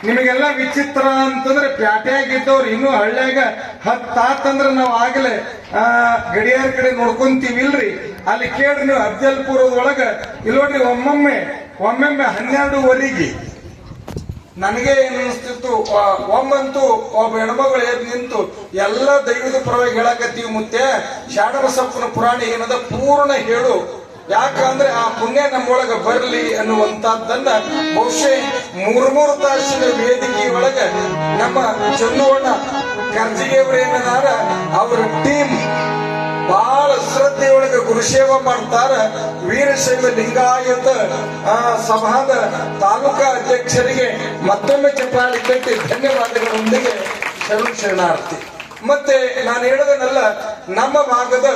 ನಿಮಗೆಲ್ಲ ವಿಚಿತ್ರ ಅಂತಂದ್ರೆ ಪ್ಯಾಟ್ಯಾಗಿದ್ದವ್ರು ಇನ್ನೂ ಹಳ್ಳ್ಯಾಗ ಹತ್ತಾತಂದ್ರ ನಾವ್ ಆಗ್ಲೇ ಗಡಿಯಾರ ಕಡೆ ನೋಡ್ಕೊಂತೀವಿ ಇಲ್ರಿ. ಅಲ್ಲಿ ಕೇಳ್ರಿ ನೀವು ಅಫ್ಜಲ್ಪುರದೊಳಗ ಇಲ್ಲಿ ನೋಡ್ರಿ, ಒಮ್ಮೊಮ್ಮೆ 12:30 ನನಗೆ ಏನ್ ಅನಿಸ್ತಿತ್ತು, ಒಮ್ಮಂತೂ ಒಬ್ಬ ಹೆಣ್ಮಗಳು ಎದ್ದು ನಿಂತು ಎಲ್ಲ ದೈವದ ಪರವಾಗಿ ಹೇಳಕತ್ತೀವಿ ಮುತ್ತೆ, ಶಾಣಬಸಪ್ಪನ ಪುರಾಣ ಏನದ ಪೂರ್ಣ ಹೇಳು, ಯಾಕಂದ್ರೆ ಆ ಪುಣ್ಯ ನಮ್ಮೊಳಗ ಬರ್ಲಿ ಅನ್ನುವಂತದ್ದನ್ನ ಬಹುಶಃ 3 ತಾಸಿನ ವೇದಿಕೆ ಒಳಗ ನಮ್ಮ ಚಂದೋಣ್ಣ ಕರ್ಜಿಗೆಯವರು ಏನದಾರ ಅವ್ರ ಟೀಮ್ ಬಹಳ ಶ್ರದ್ಧೆಯೊಳಗೆ ಗುರುಸೇವಾ ಮಾಡ್ತಾರ. ವೀರಶೈವ ಲಿಂಗಾಯತ ಸಭಾದ ತಾಲೂಕಾ ಅಧ್ಯಕ್ಷರಿಗೆ ಮತ್ತೊಮ್ಮೆ ಚಪ್ಪಾಳಿ ಕಟ್ಟಿ ಧನ್ಯವಾದಗಳೊಂದಿಗೆ ಶರಣಾರ್ಥಿ. ಮತ್ತೆ ನಾನು ಹೇಳದನಲ್ಲ, ನಮ್ಮ ಭಾಗದ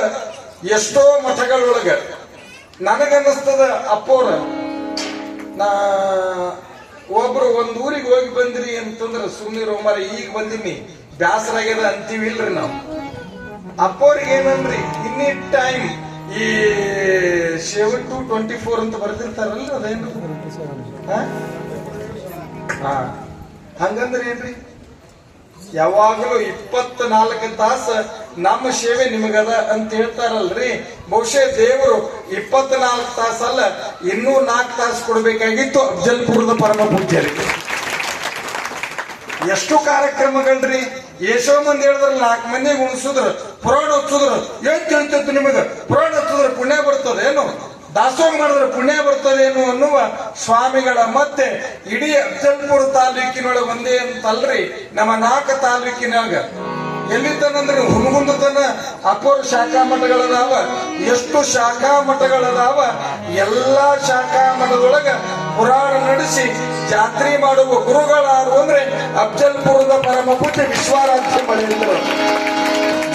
ಎಷ್ಟೋ ಮಠಗಳೊಳಗ ನನಗನ್ನಿಸ್ತದ ಅಪ್ಪೋರ ಒಬ್ರು ಒಂದ್ ಊರಿಗೆ ಹೋಗಿ ಬಂದ್ರಿ ಅಂತಂದ್ರ ಸುಮ್ಮನಿರೋ ಮರ ಈಗ ಬಂದಿನಿ ಬ್ಯಾಸರಾಗ್ಯದ ಅಂತೀವಿ ಇಲ್ರಿ ನಾವು. ಅಪ್ಪೋರಿಗೆ ಏನಂದ್ರಿ ಇನ್ನಿ ಟೈಮ್ ಈ 7 to 24 ಅಂತ ಬರ್ದಿರ್ತಾರಲ್ಲ, ಅದೇನು ಹಂಗಂದ್ರೆ ಏನ್ರಿ, ಯಾವಾಗಲೂ 24 ತಾಸು ನಮ್ಮ ಸೇವೆ ನಿಮಗದ ಅಂತ ಹೇಳ್ತಾರಲ್ರಿ. ಬಹುಶಃ ದೇವರು 24 ತಾಸಲ್ಲ ಇನ್ನೂ 4 ತಾಸು ಕೊಡ್ಬೇಕಾಗಿತ್ತು ಅಫ್ಜಲ್ಪುರದ ಪರಮ ಪೂಜ್ಯರಿಗೆ. ಎಷ್ಟು ಕಾರ್ಯಕ್ರಮಗಳ್ರಿ, ಎಷ್ಟೋ ಮಂದಿ ಹೇಳಿದ್ರಲ್ಲ 4 ಮಂದಿಗೆ ಉಣಿಸಿದ್ರ ಪುರಾಣ ಹಚ್ಚಿದ್ರ ಏನ್ ಕೇಳ್ತಿತ್ತು ನಿಮಗ, ಪುರಾಣ ಹಚ್ಚಿದ್ರ ಪುಣ್ಯ ಬರ್ತದೆ ಏನು, ದಾಸೋಹ ಮಾಡಿದ್ರೆ ಪುಣ್ಯ ಬರ್ತದೇನು ಅನ್ನುವ ಸ್ವಾಮಿಗಳ ಮತ್ತೆ ಇಡೀ ಅಫ್ಜಲ್ಪುರ ತಾಲೂಕಿನೊಳಗೆ ಒಂದೇ ಅಂತಲ್ರಿ, ನಮ್ಮ 4 ತಾಲೂಕಿನಾಗ ಎಲ್ಲಿತನಂದ್ರೆ ಹುನಗುಂದತನ ಅಪೋರ ಶಾಖಾ ಮಠಗಳದಾವ. ಎಷ್ಟು ಶಾಖಾ ಮಠಗಳದಾವ, ಎಲ್ಲಾ ಶಾಖಾ ಮಠದೊಳಗ ಪುರಾಣ ನಡೆಸಿ ಜಾತ್ರೆ ಮಾಡುವ ಗುರುಗಳಾರು ಅಂದ್ರೆ ಅಫ್ಜಲ್ಪುರದ ಪರಮ ಪೂಜ್ಯ ವಿಶ್ವರಾಧ್ಯ ಮಳೆಯರು.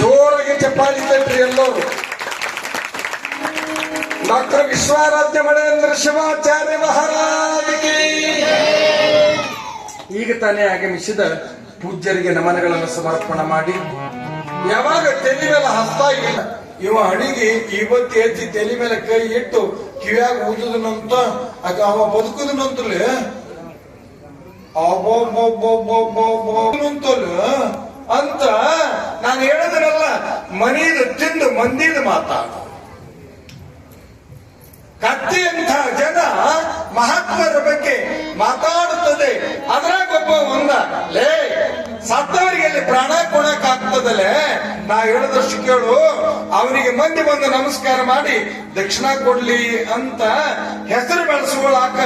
ಜೋರಾಗಿ ಚಪ್ಪಾಳಿ ತಟ್ರಿ ಎಲ್ಲರೂ. ಡಾಕ್ಟರ್ ವಿಶ್ವರಾಧ್ಯ ಮಳೆಯಂದ್ರ ಶಿವಾಚಾರ್ಯ ಮಹಾರಾಜರಿಗೆ ಈಗ ತಾನೇ ಆಗಮಿಸಿದ ಪೂಜ್ಯರಿಗೆ ನಮನಗಳನ್ನು ಸಮರ್ಪಣೆ ಮಾಡಿ, ಯಾವಾಗ ತಲೆ ಮೇಲೆ ಹಸ್ತಾ ಇಲ್ಲ ಇವ ಅಡಿಗೆ ಇವತ್ತು ಎತ್ತಿ ತಲೆ ಮೇಲೆ ಕೈ ಇಟ್ಟು ಕಿವ್ಯಾಗ ಊದುದನಂತ ಅವ ಬದುಕುದನಂತಲೇ ಅಂತ ನಾನು ಹೇಳೋದನಲ್ಲ, ಮನೀದು ತಿಂದು ಮಂದಿದ ಮಾತಾಡ ಕತ್ತಿ ಅಂತ ಜನ ಮಹಾತ್ಮರ ಬಗ್ಗೆ ಮಾತಾಡುತ್ತದೆ. ಅದ್ರಾಗ ಒಬ್ಬ ಒಂದ ಲೇ ಸತ್ತವರಿಗೆ ಅಲ್ಲಿ ಪ್ರಾಣ ಕೊಡಕ್ ಆಗ್ತದಲ್ಲೇ, ನಾ ಹೇಳದಷ್ಟು ಕೇಳು, ಅವನಿಗೆ ಮಂದಿ ಬಂದು ನಮಸ್ಕಾರ ಮಾಡಿ ದಕ್ಷಿಣ ಕೊಡ್ಲಿ ಅಂತ ಹೆಸರು ಬೆಳೆಸ್ಕೊಳಾಕ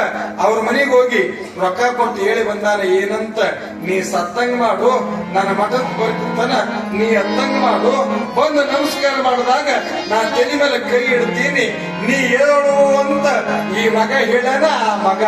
ಅವ್ರ ಮನೆಗೆ ಹೋಗಿ ರೊಕ್ಕ ಕೊಟ್ಟು ಹೇಳಿ ಬಂದಾನ. ಏನಂತ, ನೀ ಸತ್ತಂಗ ಮಾಡು, ನನ್ನ ಮಠದ ಬರ್ತಾನ, ನೀ ಎತ್ತಂಗ ಮಾಡು, ಬಂದು ನಮಸ್ಕಾರ ಮಾಡಿದಾಗ ನಾ ತಲೆ ಮೇಲೆ ಕೈ ಇಡ್ತೀನಿ, ನೀ ಹೇಳು ಅಂತ ಈ ಮಗ ಹೇಳ್ಯಾನ. ಆ ಮಗ